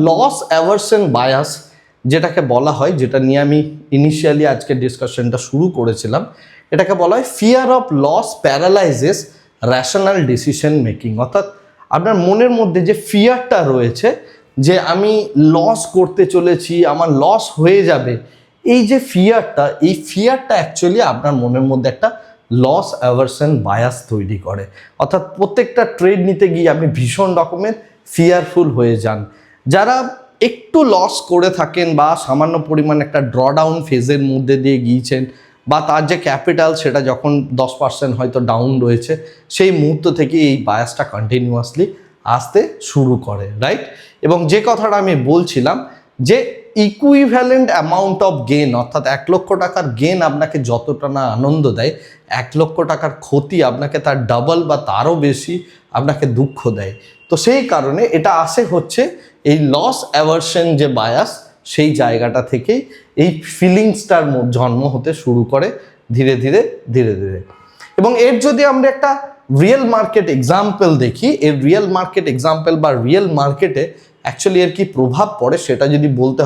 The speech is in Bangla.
লস অ্যাভারশন বায়াস যেটাকে বলা হয়, যেটা নিয়ে আমি ইনিশিয়ালি আজকে ডিসকাশনটা শুরু করেছিলাম, এটাকে বলা হয় fear of loss paralyses rational decision making. অর্থাৎ আপনার মনের মধ্যে যে ফিয়ারটা রয়েছে যে আমি লস করতে চলেছি, আমার লস হয়ে যাবে, এই যে ফিয়ারটা, এই ফিয়ারটা অ্যাকচুয়ালি আপনার মনের মধ্যে একটা লস অ্যাভারশন বায়াস তৈরি করে। অর্থাৎ প্রত্যেকটা ট্রেড নিতে গিয়ে আপনি ভীষণ রকমের ফিয়ারফুল হয়ে যান। যারা একটু লস করে থাকেন বা সামান্য পরিমাণ একটা ড্রডাউন ফেজের মধ্যে দিয়ে গিয়েছেন, বা তার যে ক্যাপিটাল সেটা যখন 10% হয়তো ডাউন রয়েছে, সেই মুহূর্ত থেকে এই বায়াসটা কন্টিনিউয়াসলি আসতে শুরু করে, রাইট? এবং যে কথাটা আমি বলছিলাম যে ইকুইভ্যালেন্ট অ্যামাউন্ট অফ গেন, অর্থাৎ 1 লক্ষ টাকার গেন আপনাকে যতটা না আনন্দ দেয়, 1 লক্ষ টাকার ক্ষতি আপনাকে তার ডাবল বা তারও বেশি আপনাকে দুঃখ দেয়। তো সেই কারণে এটা আসে হচ্ছে এই লস অ্যাভারশন যে বায়াস, সেই জায়গাটা থেকেই এই ফিলিংসটার জন্ম হতে শুরু করে ধীরে ধীরে ধীরে ধীরে। এবং এর যদি আমরা একটা রিয়েল মার্কেট এক্সাম্পল দেখি, এর রিয়েল মার্কেট এক্সাম্পল বা রিয়েল মার্কেটে অ্যাকচুয়ালি এর কি প্রভাব পড়ে সেটা যদি বলতে